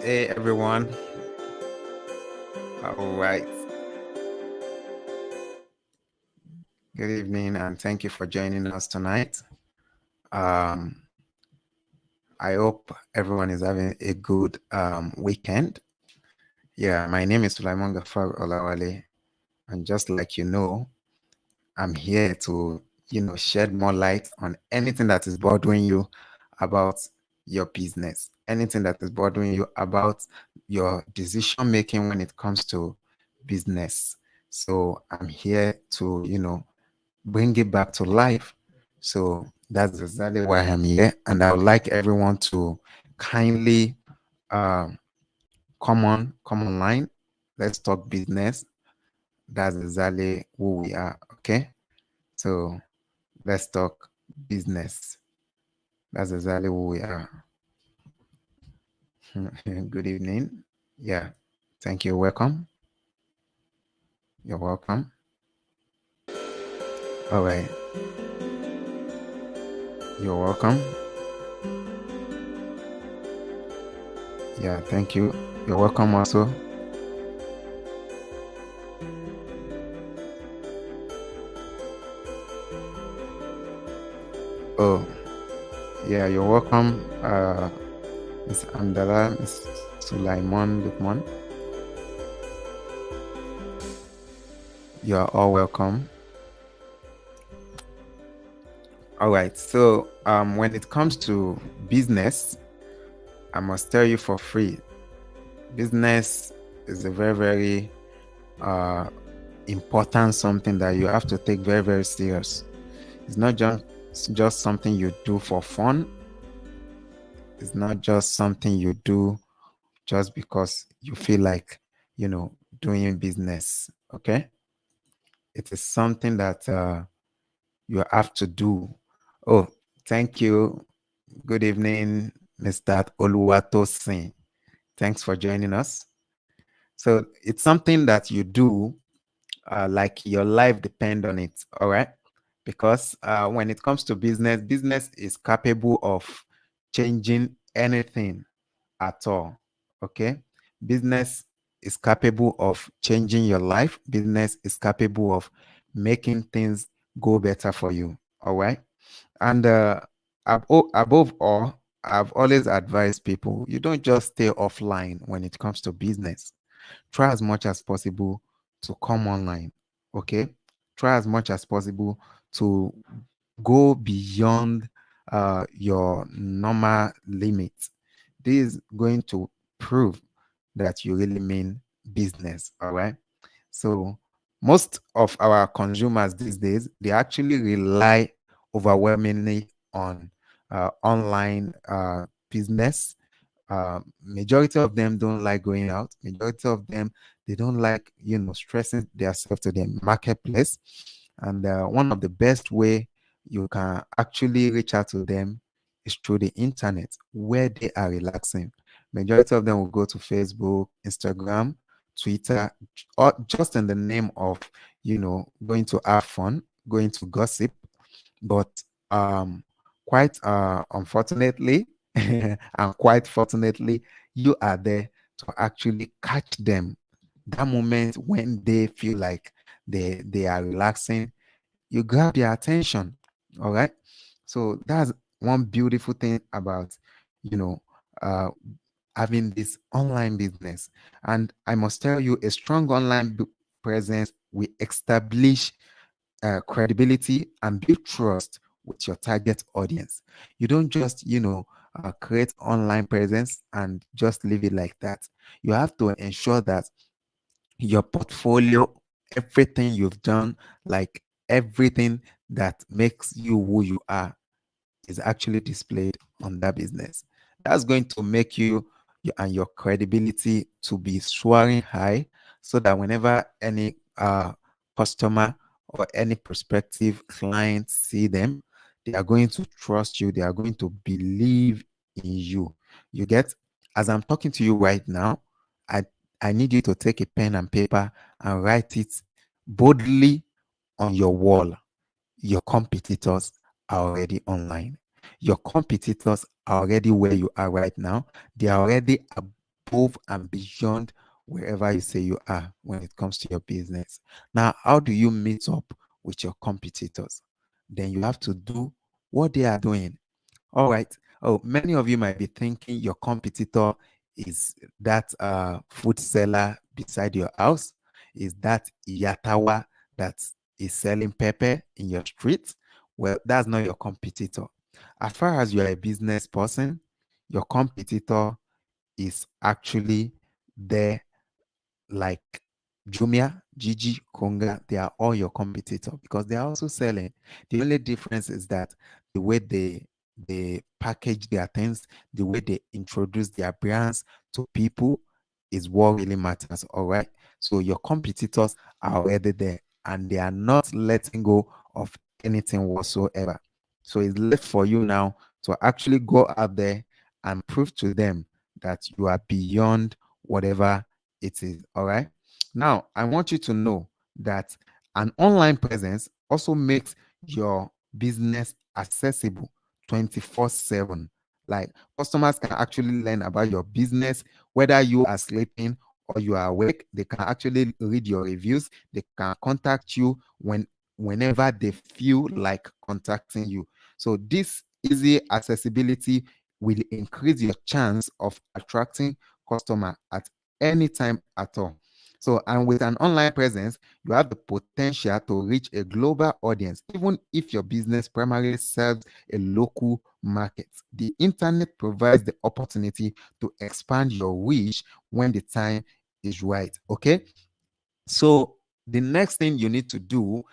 Hey everyone. All right. Good evening and thank you for joining us tonight. Um, I hope everyone is having a good weekend. Yeah, my name is Sulaiman Gafar Olawale, and just like I'm here to, shed more light on anything that is bothering you about your business, anything that is bothering you about your decision making when it comes to business. So I'm here to, bring it back to life. So that's exactly why I'm here. And I would like everyone to kindly um, come online. Let's talk business. That's exactly who we are. Okay. So let's talk business. That's exactly who we are. Good evening. Yeah. Thank you. Welcome. You're welcome. All right. You're welcome. Yeah. Thank you. You're welcome also. Oh, yeah. You're welcome. Ms. Amdala, Ms. Sulaiman Lukman. You are all welcome. All right. So, when it comes to business, I must tell you for free, business is a very, very important something that you have to take very, very serious. It's not just something you do for fun. It's not just something you do just because you feel like, doing business. Okay. It is something that you have to do. Oh, thank you. Good evening, Mr. Oluwatosin. Thanks for joining us. So it's something that you do like your life depend on it. All right. Because when it comes to business, business is capable of changing anything at all. Okay. Business is capable of changing your life. Business is capable of making things go better for you. All right. And above all, I've always advised people you don't just stay offline when it comes to business. Try as much as possible to come online. Okay. Try as much as possible to go beyond your normal limits. This is going to prove that you really mean business. All right. So most of our consumers these days, they actually rely overwhelmingly on online business. Majority of them don't like going out. Majority of them, they don't like, stressing themselves to the marketplace. And one of the best way you can actually reach out to them is through the internet where they are relaxing. Majority of them will go to Facebook, Instagram, Twitter, or just in the name of, going to have fun, going to gossip. But quite unfortunately, and quite fortunately, you are there to actually catch them. That moment when they feel like they are relaxing, you grab their attention. All right. So that's one beautiful thing about, you know, uh, having this online business. And I must tell you, a strong online presence will establish credibility and build trust with your target audience. You don't just, create online presence and just leave it like that. You have to ensure that your portfolio, everything you've done, like everything that makes you who you are, is actually displayed on that business. That's going to make and your credibility to be soaring high so that whenever any customer or any prospective client see them, they are going to trust you. They are going to believe in you. You get, as I'm talking to you right now, I, I need you to take a pen and paper and write it boldly on your wall. Your competitors are already online. Your competitors are already where you are right now. They are already above and beyond wherever you say you are when it comes to your business. Now, how do you meet up with your competitors? Then you have to do what they are doing. All right. Oh, many of you might be thinking your competitor is that food seller beside your house, is that Yatawa that is selling pepper in your street. Well, that's not your competitor. As far as you are a business person, your competitor is actually there, like Jumia, Gigi, Konga. They are all your competitor because they are also selling. The only difference is that the way they package their things, the way they introduce their brands to people is what really matters. All right. So your competitors are already there and they are not letting go of anything whatsoever. So it's left for you now to actually go out there and prove to them that you are beyond whatever it is. All right. Now, I want you to know that an online presence also makes your business accessible 24/7. Like customers can actually learn about your business, whether you are sleeping or you are awake. They can actually read your reviews. They can contact you whenever they feel like contacting you. So this easy accessibility will increase your chance of attracting customer at any time at all. So, and with an online presence, you have the potential to reach a global audience, even if your business primarily serves a local market. The internet provides the opportunity to expand your reach when the time is right. Okay. So, the next thing you need to do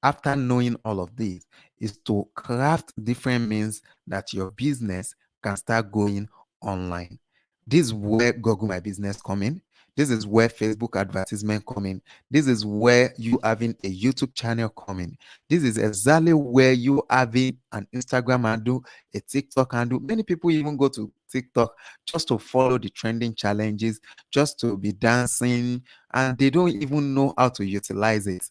after knowing all of this is to craft different means that your business can start going online. This is where Google My Business come in. This is where Facebook advertisement come in. This is where you having a YouTube channel come in. This is exactly where you having an Instagram handle, a TikTok handle. Many people even go to TikTok just to follow the trending challenges, just to be dancing, and they don't even know how to utilize it.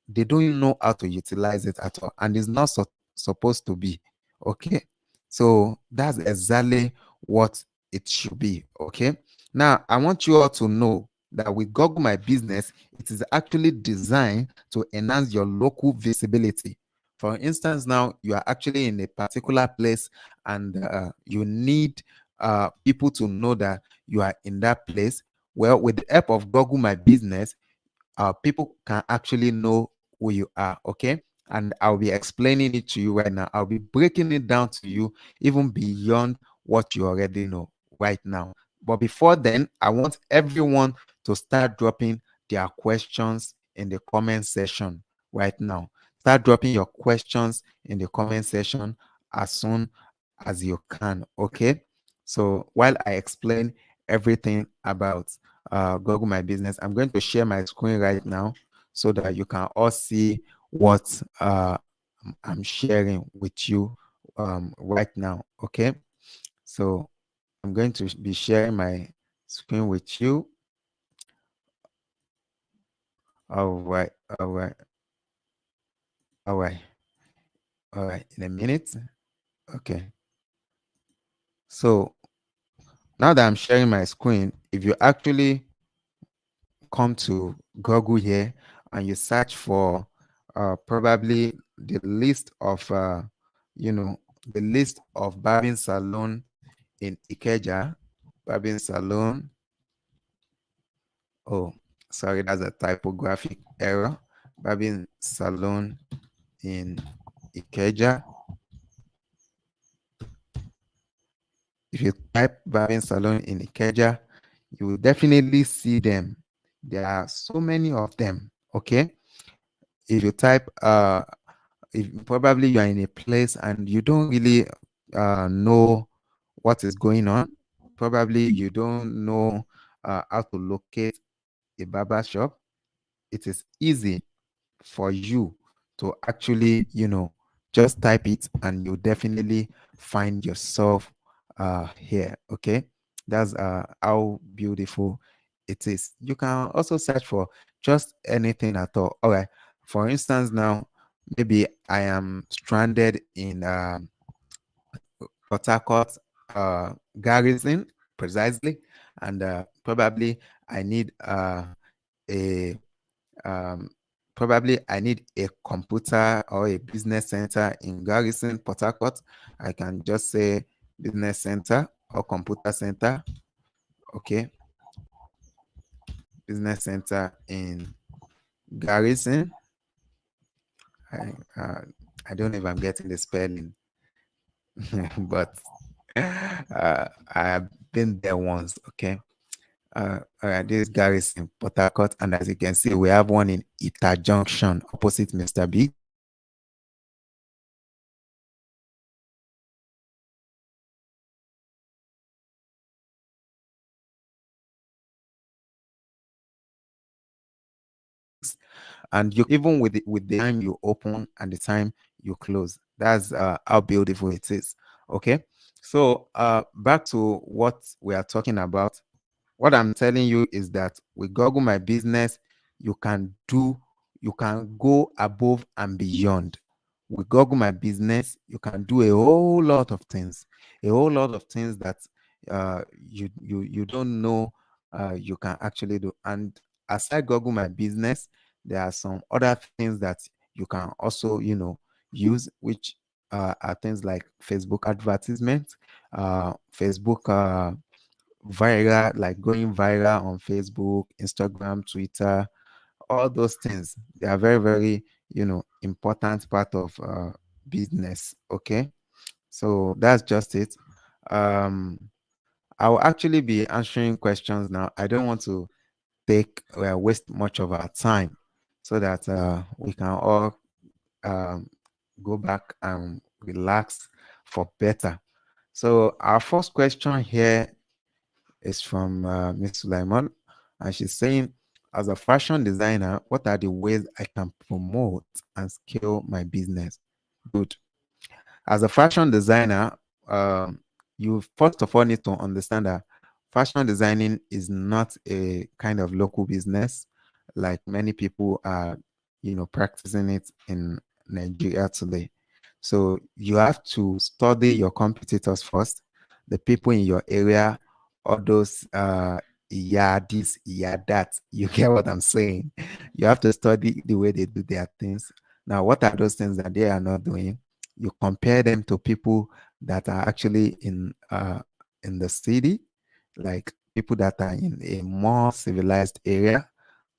They don't know how to utilize it at all, and it's not supposed to be. Okay, so that's exactly what it should be. Okay, now I want you all to know that with Google My Business, it is actually designed to enhance your local visibility. For instance, now you are actually in a particular place and you need people to know that you are in that place. Well, with the help of Google My Business, people can actually know who you are. Okay, and I'll be explaining it to you right now. I'll be breaking it down to you even beyond what you already know right now. But before then, I want everyone to start dropping their questions in the comment section right now. Start dropping your questions in the comment section as soon as you can. Okay, so while I explain everything about Google My Business, I'm going to share my screen right now so that you can all see what I'm sharing with you right now. Okay, so I'm going to be sharing my screen with you. All right, all right, all right, all right. In a minute. Okay, so now that I'm sharing my screen, if you actually come to Google here and you search for probably the list of the list of barbing salon in Ikeja, barbing salon. Oh, sorry, that's a typographic error. Barbing salon in Ikeja. If you type barbing salon in Ikeja, you will definitely see them. There are so many of them. Okay, if you type if probably you are in a place and you don't really know what is going on, probably you don't know how to locate a barber shop, it is easy for you to actually, just type it and you definitely find yourself here. Okay, that's how beautiful it is. You can also search for just anything at all. All right, for instance, now maybe I am stranded in Port Harcourt garrison, precisely, and probably I need a um, probably I need a computer or a business center in Garrison, Port Harcourt. I can just say business center or computer center. Okay, business center in Garrison. I, uh, I don't know if I'm getting the spelling, but I've been there once. Okay. All right, this is Garrison, Port Harcourt, and as you can see, we have one in Ita Junction, opposite Mr. Big. And you even with the time you open and the time you close, that's how beautiful it is. Okay, so back to what we are talking about. What I'm telling you is that with Google My Business, you can do, you can go above and beyond. With Google My Business, you can do a whole lot of things, a whole lot of things that you don't know you can actually do. And aside Google My Business, there are some other things that you can also, use, which are things like Facebook advertisement, Facebook viral, like going viral on Facebook, Instagram, Twitter, all those things. They are very, very, important part of business. Okay. So that's just it. Um, I'll actually be answering questions now. I don't want to take waste much of our time so that we can all um, go back and relax for better. So our first question here is from Miss Sulaiman, and she's saying, as a fashion designer, what are the ways I can promote and scale my business? Good. As a fashion designer, um, you first of all need to understand that fashion designing is not a kind of local business like many people are, practicing it in Nigeria today. So you have to study your competitors first, the people in your area, all those yeah, this, yeah, that. You get what I'm saying? You have to study the way they do their things. Now, what are those things that they are not doing? You compare them to people that are actually in the city, like people that are in a more civilized area,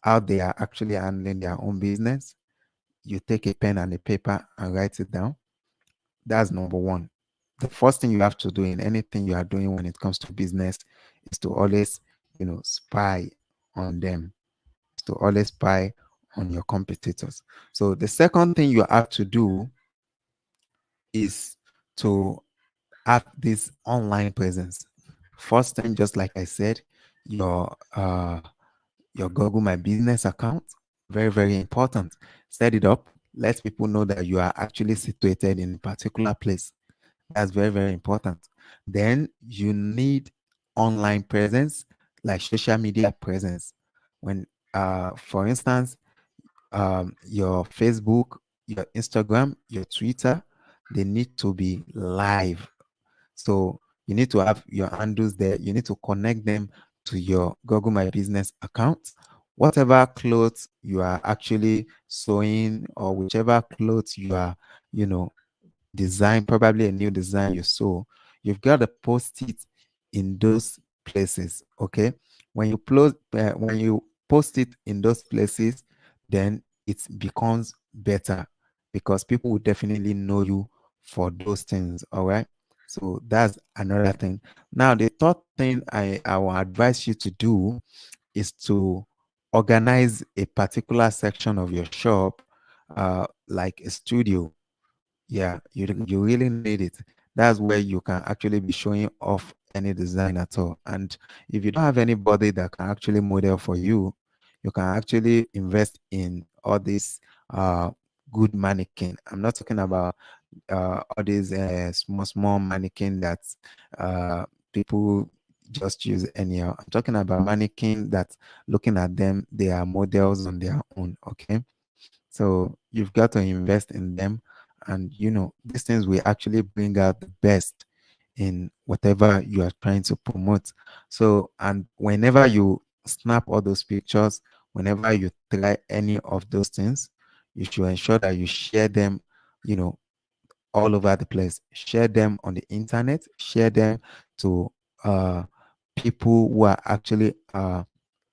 how they are actually handling their own business. You take a pen and a paper and write it down. That's number one. The first thing you have to do in anything you are doing when it comes to business is to always, spy on them, to always spy on your competitors. So the second thing you have to do is to have this online presence. First thing, just like I said, your Google My Business account, very, very important. Set it up. Let people know that you are actually situated in a particular place. That's very, very important. Then you need online presence, like social media presence. When, for instance, your Facebook, your Instagram, your Twitter, they need to be live. So you need to have your handles there. You need to connect them to your Google My Business account. Whatever clothes you are actually sewing, or whichever clothes you are, you know, design, probably a new design you saw, you've got to post it in those places. Okay. When you post it in those places, then it becomes better because people will definitely know you for those things. All right. So that's another thing. Now, the third thing I will advise you to do is to organize a particular section of your shop, like a studio. Yeah, you really need it. That's where you can actually be showing off any design at all. And if you don't have anybody that can actually model for you, you can actually invest in all these good mannequin. I'm not talking about all these small mannequin that uh people just use anyhow. I'm talking about mannequin that, looking at them, they are models on their own. Okay, so you've got to invest in them, and these things will actually bring out the best in whatever you are trying to promote. So, and whenever you snap all those pictures, whenever you try any of those things, you should ensure that you share them, you know, all over the place. Share them on the internet, share them to uh, people who are actually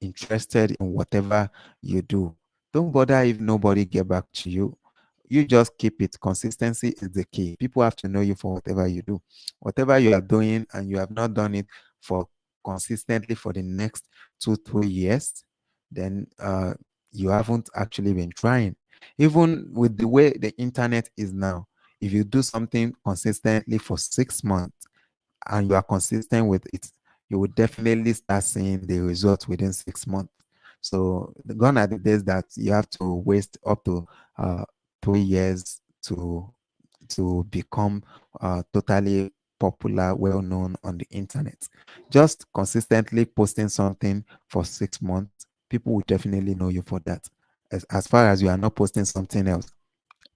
interested in whatever you do. Don't bother if nobody get back to you. You just keep it. Consistency is the key. People have to know you for whatever you do. Whatever you are doing and you have not done it for consistently for the next 2 3 years, then you haven't actually been trying. Even with the way the internet is now, if you do something consistently for 6 months and you are consistent with it, you will definitely start seeing the results within 6 months. So gone are the days that you have to waste up to 3 years to become totally popular, well known on the internet. Just consistently posting something for 6 months, people will definitely know you for that. As far as you are not posting something else,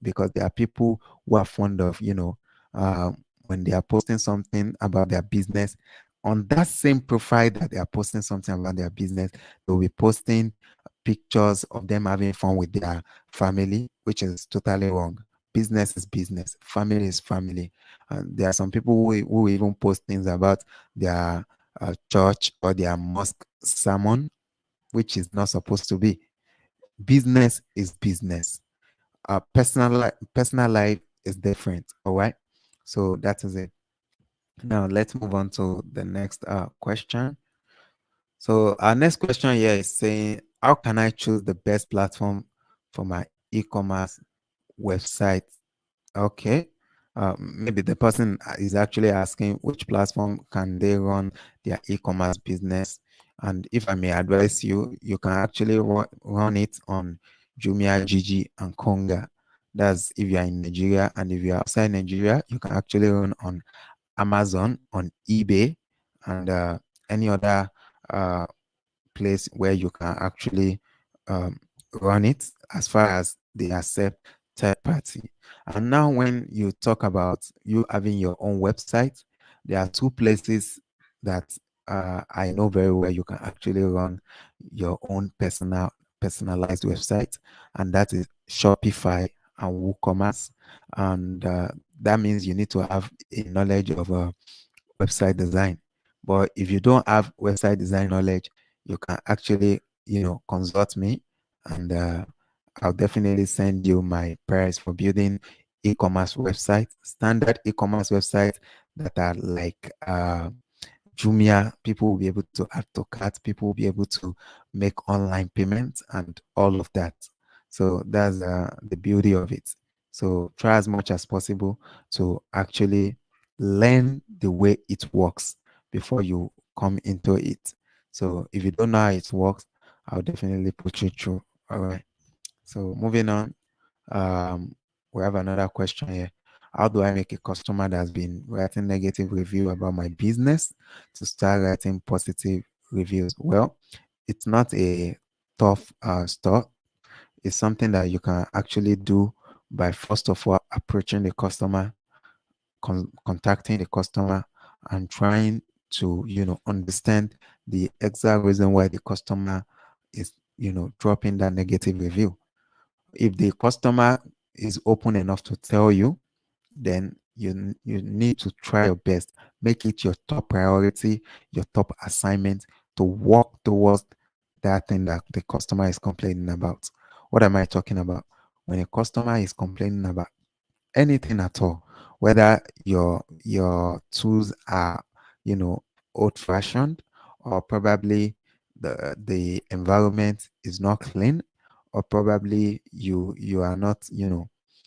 because there are people who are fond of, when they are posting something about their business, on that same profile that they are posting something about their business, they'll be posting pictures of them having fun with their family, which is totally wrong. Business is business, family is family. And there are some people who even post things about their church or their mosque sermon, which is not supposed to be. Business is business. Personal life is different. All right. So that is it. Now let's move on to the next question. So our next question here is saying, how can I choose the best platform for my e-commerce website? Okay. Maybe the person is actually asking which platform can they run their e-commerce business. And if I may advise you, you can actually run it on Jumia, Gigi, and Konga. That's if you are in Nigeria. And if you are outside Nigeria, you can actually run on Amazon, on eBay, and any other uh, place where you can actually um, run it, as far as they accept third party. And now, when you talk about you having your own website, there are two places that I know very well you can actually run your own personalized website, and that is Shopify and WooCommerce. And that means you need to have a knowledge of website design. But if you don't have website design knowledge, you can actually, consult me, and I'll definitely send you my price for building e-commerce websites, standard e-commerce websites that are like Jumia. People will be able to add to cart, people will be able to make online payments and all of that. So that's the beauty of it. So try as much as possible to actually learn the way it works before you come into it. So if you don't know how it works, I'll definitely put you through. All right. So moving on, um, we have another question here. How do I make a customer that's been writing negative review about my business to start writing positive reviews? Well, it's not a tough store. It's something that you can actually do by first of all approaching the customer, contacting the customer, and trying to understand the exact reason why the customer is dropping that negative review. If the customer is open enough to tell you, then you need to try your best. Make it your top priority, your top assignment, to work towards that thing that the customer is complaining about. What am I talking about? When a customer is complaining about anything at all, whether your tools are old fashioned, or probably the environment is not clean, or probably you are not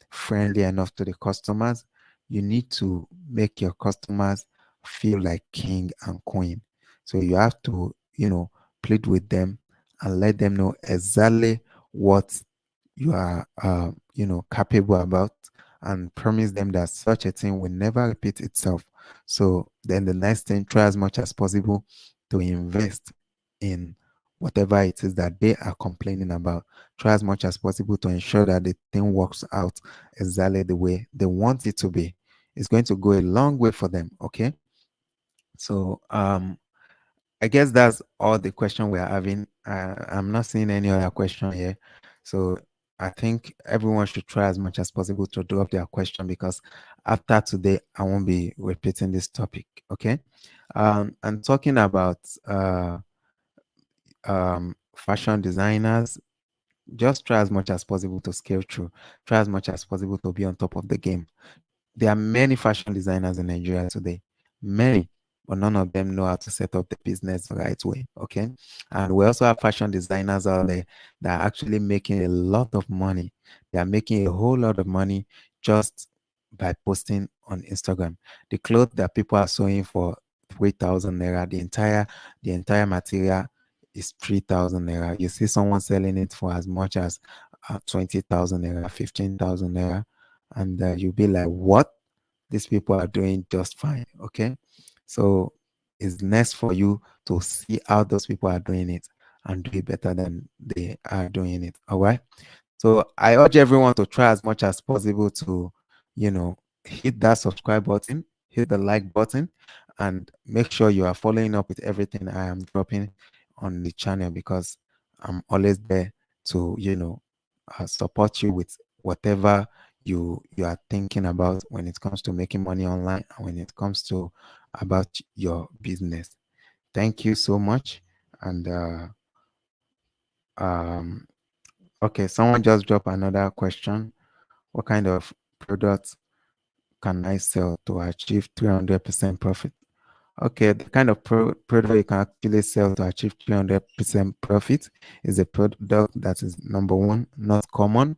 friendly enough to the customers, you need to make your customers feel like king and queen. So you have to plead with them and let them know exactly what you are capable about, and promise them that such a thing will never repeat itself. So then the next thing, try as much as possible to invest in whatever it is that they are complaining about. Try as much as possible to ensure that the thing works out exactly the way they want it to be. It's going to go a long way for them. Okay. So I guess that's all the question we are having. I'm not seeing any other question here. So I think everyone should try as much as possible to drop their question, because after today, I won't be repeating this topic. Okay. And talking about fashion designers, just try as much as possible to scale through. Try as much as possible to be on top of the game. There are many fashion designers in Nigeria today, many, but none of them know how to set up the business the right way. Okay. And we also have fashion designers out there that are actually making a lot of money. They are making a whole lot of money just by posting on Instagram. The clothes that people are sewing for 3,000 naira, the entire material is 3,000 naira. You see someone selling it for as much as 20,000 naira, 15,000 naira, and you'll be like, what? These people are doing just fine. Okay. So it's next for you to see how those people are doing it and do it better than they are doing it. All right. So I urge everyone to try as much as possible to, hit that subscribe button, hit the like button, and make sure you are following up with everything I am dropping on the channel, because I'm always there to, support you with whatever you are thinking about when it comes to making money online and when it comes to about your business. Thank you so much. And um okay, someone just dropped another question. What kind of product can I sell to achieve 300% profit? Okay, the kind of product you can actually sell to achieve 300% profit is a product that is, number one, not common.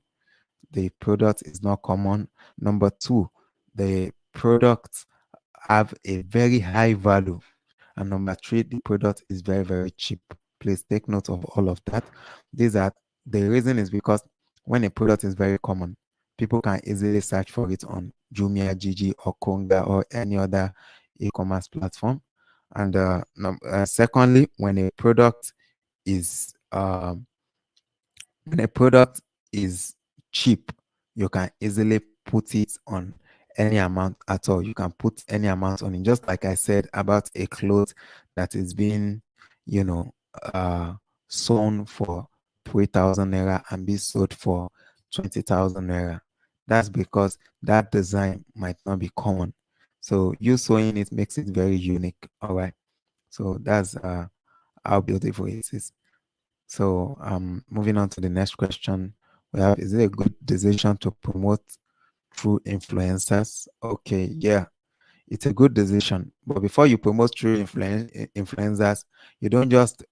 The product is not common. Number two, the products have a very high value. And number three, the product is very, very cheap. Please take note of all of that. The reason is because when a product is very common, people can easily search for it on Jumia, Gigi, or Konga, or any other e-commerce platform. And secondly, is um, when a product is cheap, you can easily put it on any amount at all. You can put any amount on it. Just like I said about a cloth that is being, you know, uh, sewn for 3,000 naira and be sold for 20,000 naira. That's because that design might not be common. So you sewing it makes it very unique. All right. So that's how beautiful it is. So moving on to the next question we have, is it a good decision to promote through influencers? Okay, yeah, it's a good decision. But before you promote through influencers, you don't just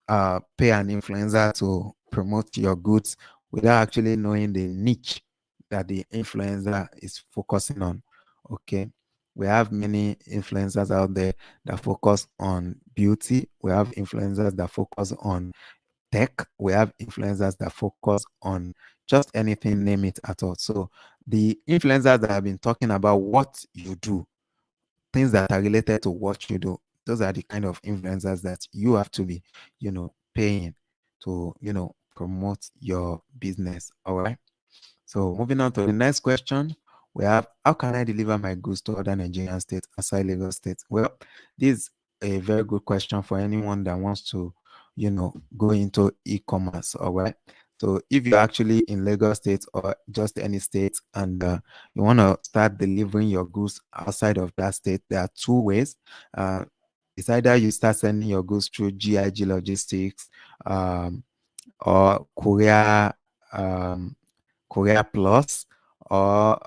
pay an influencer to promote your goods without actually knowing the niche that the influencer is focusing on. Okay. We have many influencers out there that focus on beauty. We have influencers that focus on tech. We have influencers that focus on just anything, name it at all. So the influencers that have been talking about what you do, things that are related to what you do, those are the kind of influencers that you have to be, paying to, promote your business. All right. So moving on to the next question, we have, how can I deliver my goods to other Nigerian states aside Lagos State? Well, this is a very good question for anyone that wants to, go into e-commerce. All right. So if you're actually in Lagos State or just any state, and you want to start delivering your goods outside of that state, there are two ways. Uh, it's either you start sending your goods through GIG Logistics, or um, Korea Plus, or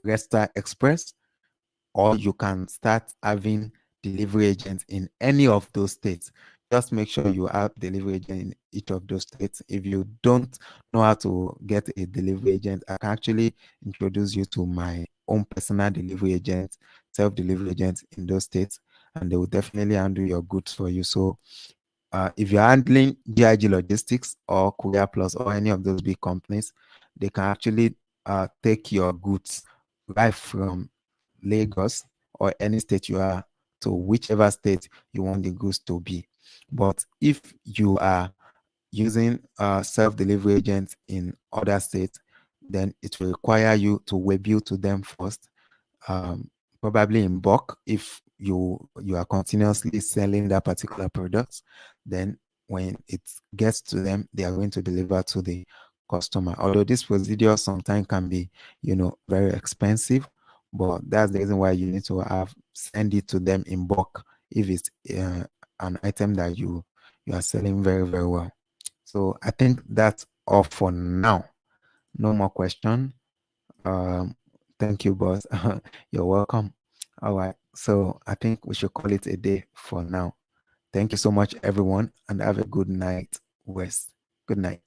Resta Express, or you can start having delivery agents in any of those states. Just make sure you have delivery agent in each of those states. If you don't know how to get a delivery agent, I can actually introduce you to my own personal delivery agent, self-delivery agent in those states, and they will definitely handle your goods for you. So if you're handling GIG Logistics or Korea Plus or any of those big companies, they can actually take your goods right from Lagos or any state you are to whichever state you want the goods to be. But if you are using self-delivery agents in other states, then it will require you to webut to them first, probably in bulk if you are continuously selling that particular product, then when it gets to them, they are going to deliver to the customer. Although this procedure sometimes can be, very expensive, but that's the reason why you need to send it to them in bulk if it's an item that you are selling very, very well. So I think that's all for now. No more question. Thank you, boss. You're welcome. All right. So I think we should call it a day for now. Thank you so much, everyone, and have a good night, Wes. Good night.